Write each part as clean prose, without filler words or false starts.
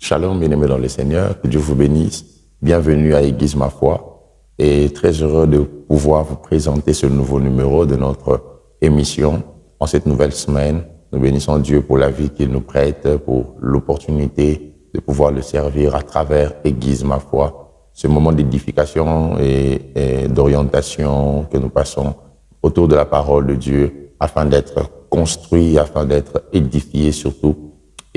Shalom, bien-aimés dans le Seigneur, que Dieu vous bénisse. Bienvenue à Aiguise ma foi et très heureux de pouvoir vous présenter ce nouveau numéro de notre émission en cette nouvelle semaine. Nous bénissons Dieu pour la vie qu'il nous prête, pour l'opportunité de pouvoir le servir à travers Aiguise ma foi. Ce moment d'édification et d'orientation que nous passons autour de la parole de Dieu afin d'être construit, afin d'être édifié surtout.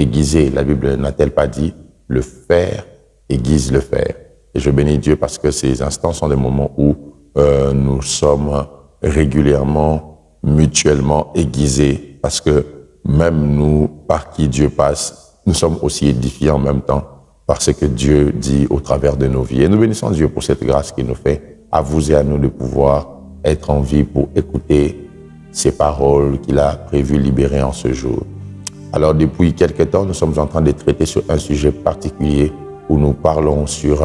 Aiguiser, la Bible n'a-t-elle pas dit, le fer aiguise le fer. Et je bénis Dieu parce que ces instants sont des moments où nous sommes régulièrement, mutuellement aiguisés, parce que même nous, par qui Dieu passe, nous sommes aussi édifiés en même temps par ce que Dieu dit au travers de nos vies. Et nous bénissons Dieu pour cette grâce qu'il nous fait, à vous et à nous de pouvoir être en vie pour écouter ces paroles qu'il a prévu libérer en ce jour. Alors, depuis quelque temps, nous sommes en train de traiter sur un sujet particulier où nous parlons sur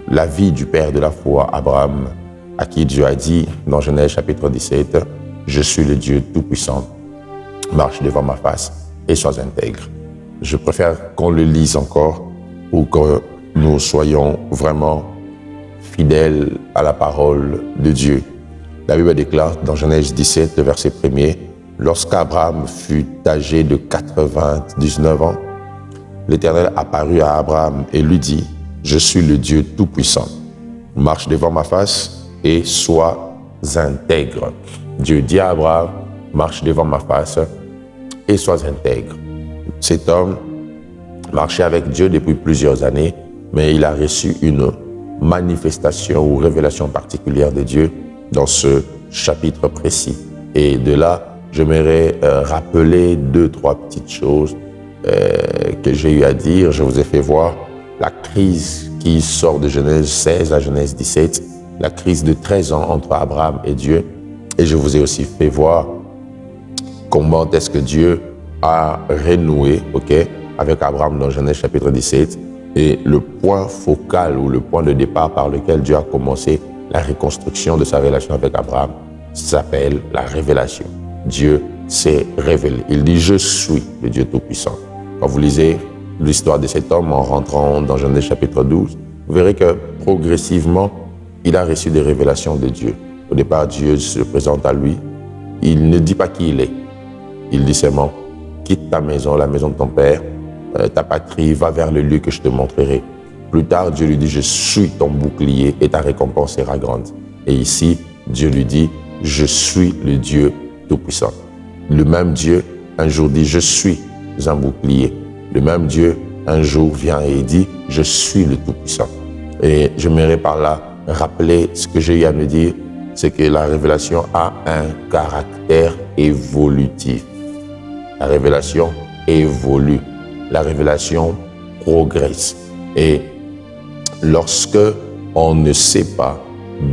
la vie du père de la foi, Abraham, à qui Dieu a dit, dans Genèse chapitre 17, « Je suis le Dieu Tout-Puissant, marche devant ma face et sois intègre. » Je préfère qu'on le lise encore pour que nous soyons vraiment fidèles à la parole de Dieu. La Bible déclare dans Genèse 17, le verset 1er, lorsqu'Abraham fut âgé de 99 ans, l'Éternel apparut à Abraham et lui dit, « Je suis le Dieu Tout-Puissant. Marche devant ma face et sois intègre. » Dieu dit à Abraham, « Marche devant ma face et sois intègre. » Cet homme marchait avec Dieu depuis plusieurs années, mais il a reçu une manifestation ou révélation particulière de Dieu dans ce chapitre précis. Et de là, j'aimerais rappeler 2-3 petites choses que j'ai eu à dire. Je vous ai fait voir la crise qui sort de Genèse 16 à Genèse 17, la crise de 13 ans entre Abraham et Dieu. Et je vous ai aussi fait voir comment est-ce que Dieu a renoué avec Abraham dans Genèse chapitre 17 et le point focal ou le point de départ par lequel Dieu a commencé la reconstruction de sa relation avec Abraham s'appelle la révélation. Dieu s'est révélé. Il dit « Je suis le Dieu Tout-Puissant ». Quand vous lisez l'histoire de cet homme en rentrant dans Genèse chapitre 12, vous verrez que progressivement, il a reçu des révélations de Dieu. Au départ, Dieu se présente à lui. Il ne dit pas qui il est. Il dit seulement « Quitte ta maison, la maison de ton père, ta patrie, va vers le lieu que je te montrerai. » Plus tard, Dieu lui dit « Je suis ton bouclier et ta récompense sera grande. » Et ici, Dieu lui dit « Je suis le Dieu Tout-Puissant. » Le même Dieu, un jour dit « Je suis un bouclier. » Le même Dieu, un jour vient et dit « Je suis le Tout-Puissant. » Et j'aimerais par là rappeler ce que j'ai eu à me dire, c'est que la révélation a un caractère évolutif. La révélation évolue. La révélation progresse. Et lorsque on ne sait pas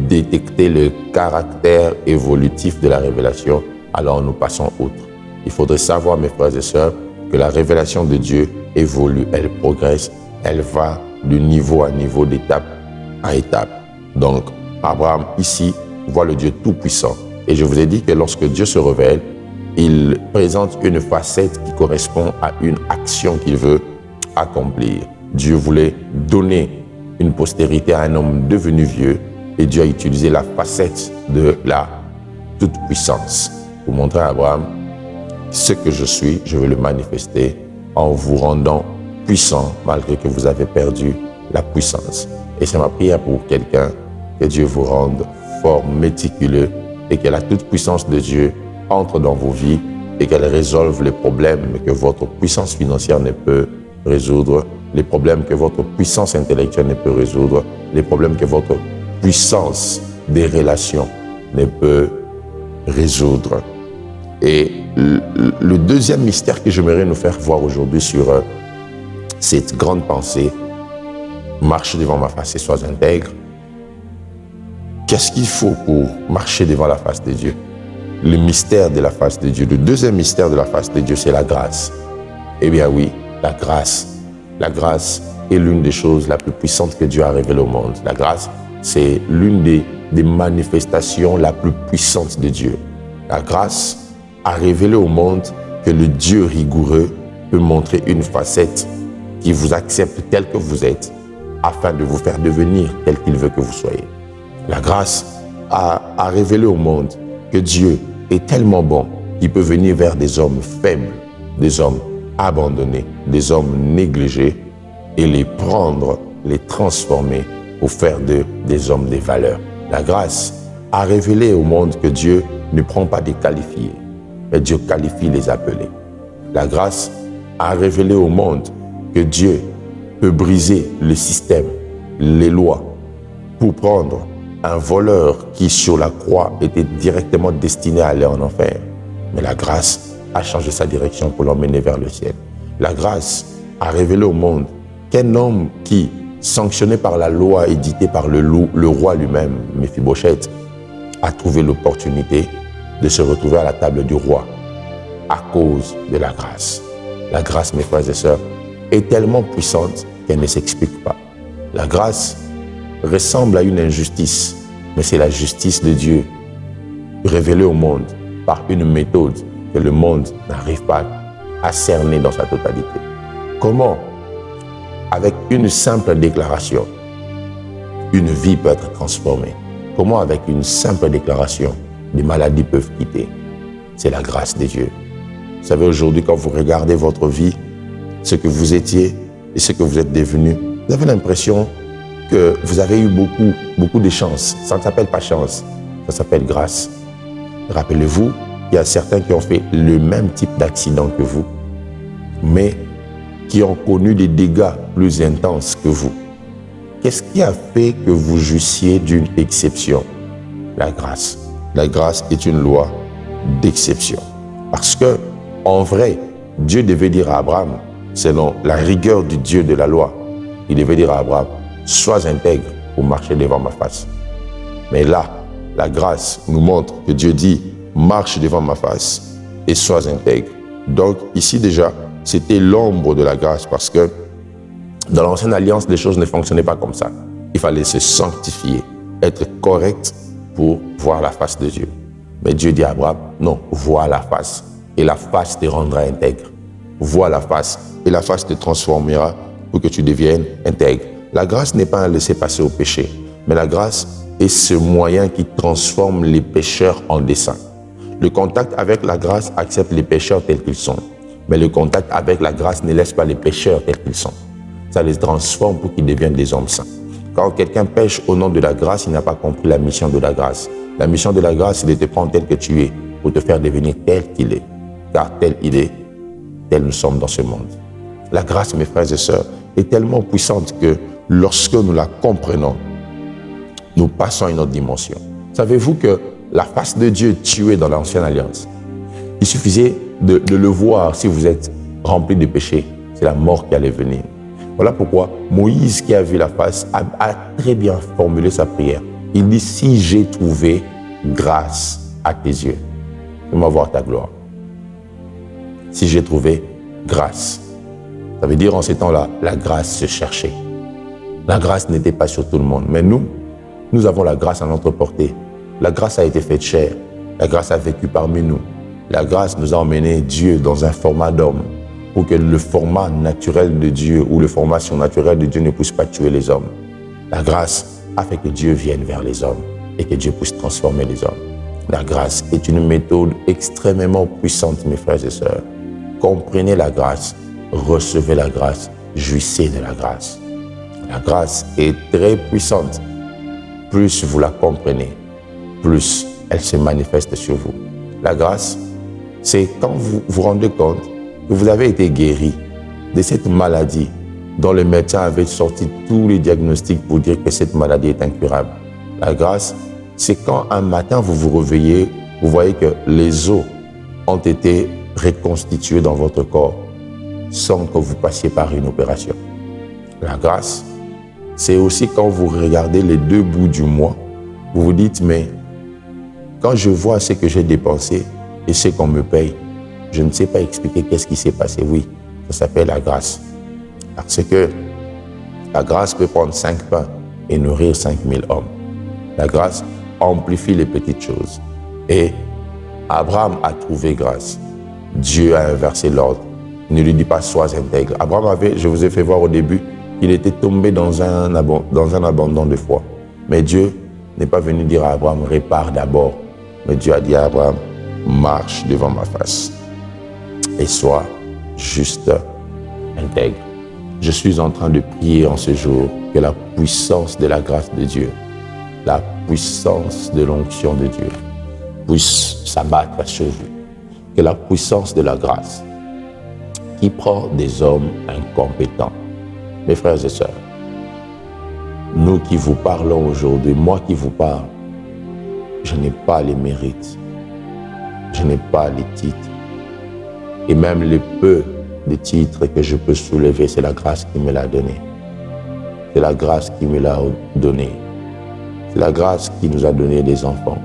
détecter le caractère évolutif de la révélation, alors nous passons outre. Il faudrait savoir, mes frères et sœurs, que la révélation de Dieu évolue, elle progresse, elle va de niveau à niveau, d'étape à étape. Donc, Abraham, ici, voit le Dieu Tout-Puissant. Et je vous ai dit que lorsque Dieu se révèle, il présente une facette qui correspond à une action qu'il veut accomplir. Dieu voulait donner une postérité à un homme devenu vieux et Dieu a utilisé la facette de la toute-puissance pour montrer à Abraham ce que je suis, je vais le manifester en vous rendant puissant malgré que vous avez perdu la puissance. Et c'est ma prière pour quelqu'un, que Dieu vous rende fort, méticuleux et que la toute-puissance de Dieu entre dans vos vies et qu'elle résolve les problèmes que votre puissance financière ne peut résoudre, les problèmes que votre puissance intellectuelle ne peut résoudre, les problèmes que votre puissance des relations ne peut résoudre. Et le deuxième mystère que j'aimerais nous faire voir aujourd'hui sur cette grande pensée, marche devant ma face et sois intègre. Qu'est-ce qu'il faut pour marcher devant la face de Dieu? Le mystère de la face de Dieu. Le deuxième mystère de la face de Dieu, c'est la grâce. Eh bien oui, la grâce. La grâce est l'une des choses la plus puissantes que Dieu a révélées au monde. La grâce, c'est l'une des manifestations la plus puissante de Dieu. La grâce a révélé au monde que le Dieu rigoureux peut montrer une facette qui vous accepte tel que vous êtes, afin de vous faire devenir tel qu'il veut que vous soyez. La grâce a révélé au monde que Dieu est tellement bon qu'il peut venir vers des hommes faibles, des hommes abandonnés, des hommes négligés, et les prendre, les transformer pour faire d'eux des hommes de valeur. La grâce a révélé au monde que Dieu ne prend pas des qualifiés, mais Dieu qualifie les appelés. La grâce a révélé au monde que Dieu peut briser le système, les lois, pour prendre un voleur qui sur la croix était directement destiné à aller en enfer. Mais la grâce a changé sa direction pour l'emmener vers le ciel. La grâce a révélé au monde qu'un homme qui, sanctionné par la loi éditée par le roi lui-même, Méphibosheth, a trouvé l'opportunité de se retrouver à la table du roi à cause de la grâce. La grâce, mes frères et sœurs, est tellement puissante qu'elle ne s'explique pas. La grâce ressemble à une injustice, mais c'est la justice de Dieu révélée au monde par une méthode que le monde n'arrive pas à cerner dans sa totalité. Comment, avec une simple déclaration, une vie peut être transformée? Comment, avec une simple déclaration, des maladies peuvent quitter? C'est la grâce de Dieu. Vous savez, aujourd'hui, quand vous regardez votre vie, ce que vous étiez et ce que vous êtes devenu, vous avez l'impression que vous avez eu beaucoup de chance. Ça ne s'appelle pas chance, ça s'appelle grâce. Rappelez-vous, il y a certains qui ont fait le même type d'accident que vous, mais qui ont connu des dégâts plus intenses que vous. Qu'est-ce qui a fait que vous jouissiez d'une exception? La grâce. La grâce est une loi d'exception. Parce que, en vrai, Dieu devait dire à Abraham, selon la rigueur du Dieu de la loi, il devait dire à Abraham, sois intègre pour marcher devant ma face. Mais là, la grâce nous montre que Dieu dit, marche devant ma face et sois intègre. Donc ici déjà, c'était l'ombre de la grâce parce que dans l'ancienne alliance, les choses ne fonctionnaient pas comme ça. Il fallait se sanctifier, être correct pour voir la face de Dieu. Mais Dieu dit à Abraham, non, vois la face et la face te rendra intègre. Vois la face et la face te transformera pour que tu deviennes intègre. La grâce n'est pas un laisser-passer au péché, mais la grâce est ce moyen qui transforme les pécheurs en des saints. Le contact avec la grâce accepte les pécheurs tels qu'ils sont, mais le contact avec la grâce ne laisse pas les pécheurs tels qu'ils sont. Ça les transforme pour qu'ils deviennent des hommes saints. Quand quelqu'un pêche au nom de la grâce, il n'a pas compris la mission de la grâce. La mission de la grâce, c'est de te prendre tel que tu es pour te faire devenir tel qu'il est. Car tel il est, tel nous sommes dans ce monde. La grâce, mes frères et sœurs, est tellement puissante que lorsque nous la comprenons, nous passons à une autre dimension. Savez-vous que la face de Dieu tuée dans l'ancienne alliance, il suffisait de le voir si vous êtes rempli de péché. C'est la mort qui allait venir. Voilà pourquoi Moïse, qui a vu la face, a très bien formulé sa prière. Il dit, si j'ai trouvé grâce à tes yeux, fais-moi voir ta gloire. Si j'ai trouvé grâce. Ça veut dire en ces temps-là, la grâce se cherchait. La grâce n'était pas sur tout le monde. Mais nous avons la grâce à notre portée. La grâce a été faite chair. La grâce a vécu parmi nous. La grâce nous a emmené Dieu dans un format d'homme pour que le format naturel de Dieu ou le format surnaturel de Dieu ne puisse pas tuer les hommes. La grâce a fait que Dieu vienne vers les hommes et que Dieu puisse transformer les hommes. La grâce est une méthode extrêmement puissante, mes frères et sœurs. Comprenez la grâce, recevez la grâce, jouissez de la grâce. La grâce est très puissante. Plus vous la comprenez, plus elle se manifeste sur vous. La grâce, c'est quand vous vous rendez compte que vous avez été guéri de cette maladie dont le médecin avait sorti tous les diagnostics pour dire que cette maladie est incurable. La grâce, c'est quand un matin vous vous réveillez, vous voyez que les os ont été reconstitués dans votre corps sans que vous passiez par une opération. La grâce, c'est aussi quand vous regardez les 2 bouts du mois, vous vous dites, mais quand je vois ce que j'ai dépensé et ce qu'on me paye, je ne sais pas expliquer qu'est-ce qui s'est passé. Oui, ça s'appelle la grâce. Parce que la grâce peut prendre 5 pains et nourrir 5000 hommes. La grâce amplifie les petites choses. Et Abraham a trouvé grâce. Dieu a inversé l'ordre. Ne lui dis pas sois intègre. Abraham avait, je vous ai fait voir au début, qu'il était tombé dans un abandon de foi. Mais Dieu n'est pas venu dire à Abraham, répare d'abord. Mais Dieu a dit à Abraham, marche devant ma face et sois juste intègre. Je suis en train de prier en ce jour que la puissance de la grâce de Dieu, la puissance de l'onction de Dieu puisse s'abattre sur vous. Que la puissance de la grâce qui prend des hommes incompétents. Mes frères et sœurs, nous qui vous parlons aujourd'hui, moi qui vous parle, je n'ai pas les mérites, je n'ai pas les titres. Et même le peu de titres que je peux soulever, c'est la grâce qui me l'a donné. C'est la grâce qui me l'a donné. C'est la grâce qui nous a donné des enfants.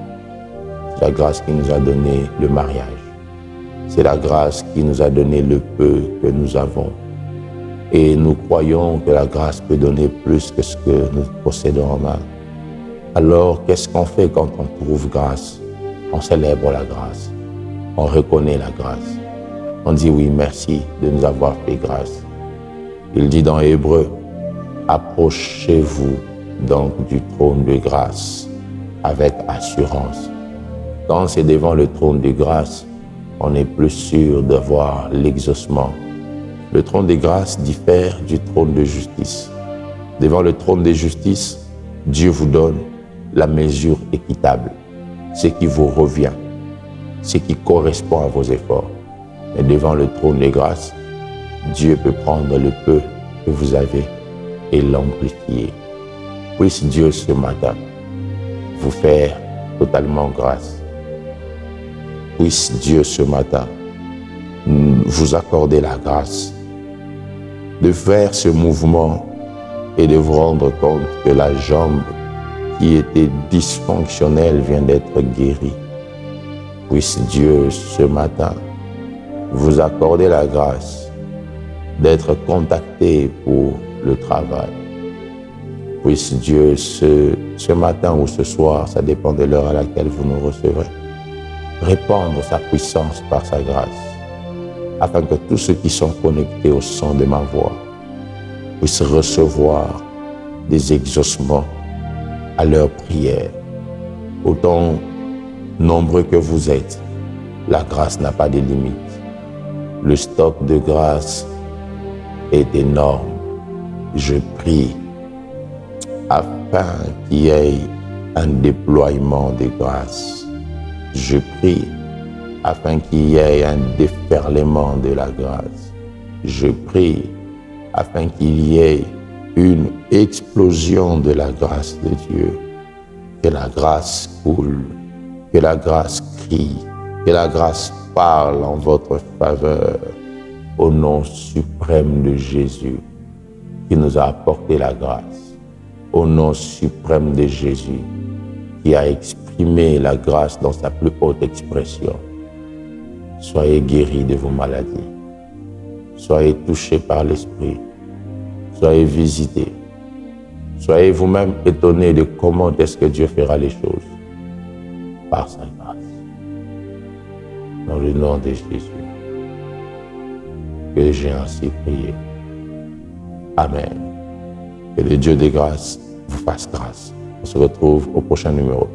C'est la grâce qui nous a donné le mariage. C'est la grâce qui nous a donné le peu que nous avons. Et nous croyons que la grâce peut donner plus que ce que nous possédons en main. Alors, qu'est-ce qu'on fait quand on trouve grâce? On célèbre la grâce. On reconnaît la grâce. On dit oui, merci de nous avoir fait grâce. Il dit dans Hébreu, approchez-vous donc du trône de grâce avec assurance. Quand c'est devant le trône de grâce, on est plus sûr d'avoir l'exaucement. Le trône de grâce diffère du trône de justice. Devant le trône de justice, Dieu vous donne la mesure équitable, ce qui vous revient, ce qui correspond à vos efforts. Mais devant le trône de grâce, Dieu peut prendre le peu que vous avez et l'amplifier. Puisse Dieu ce matin vous faire totalement grâce. Puisse Dieu ce matin vous accorder la grâce de faire ce mouvement et de vous rendre compte que la jambe qui était dysfonctionnelle vient d'être guérie. Puisse Dieu ce matin vous accorder la grâce d'être contacté pour le travail. Puisse Dieu ce matin ou ce soir, ça dépend de l'heure à laquelle vous nous recevrez, répandre sa puissance par sa grâce, afin que tous ceux qui sont connectés au son de ma voix puissent recevoir des exaucements à leurs prières. Autant nombreux que vous êtes, la grâce n'a pas de limite. Le stock de grâce est énorme. Je prie afin qu'il y ait un déploiement de grâce. Je prie afin qu'il y ait un déferlement de la grâce. Je prie afin qu'il y ait une explosion de la grâce de Dieu. Que la grâce coule, que la grâce crie, que la grâce parle en votre faveur au nom suprême de Jésus qui nous a apporté la grâce, au nom suprême de Jésus qui a exprimé la grâce dans sa plus haute expression. Soyez guéris de vos maladies, soyez touchés par l'Esprit, soyez visités, soyez vous-même étonnés de comment est-ce que Dieu fera les choses par sa grâce. Dans le nom de Jésus, que j'ai ainsi prié. Amen. Que le Dieu de grâce vous fasse grâce. On se retrouve au prochain numéro.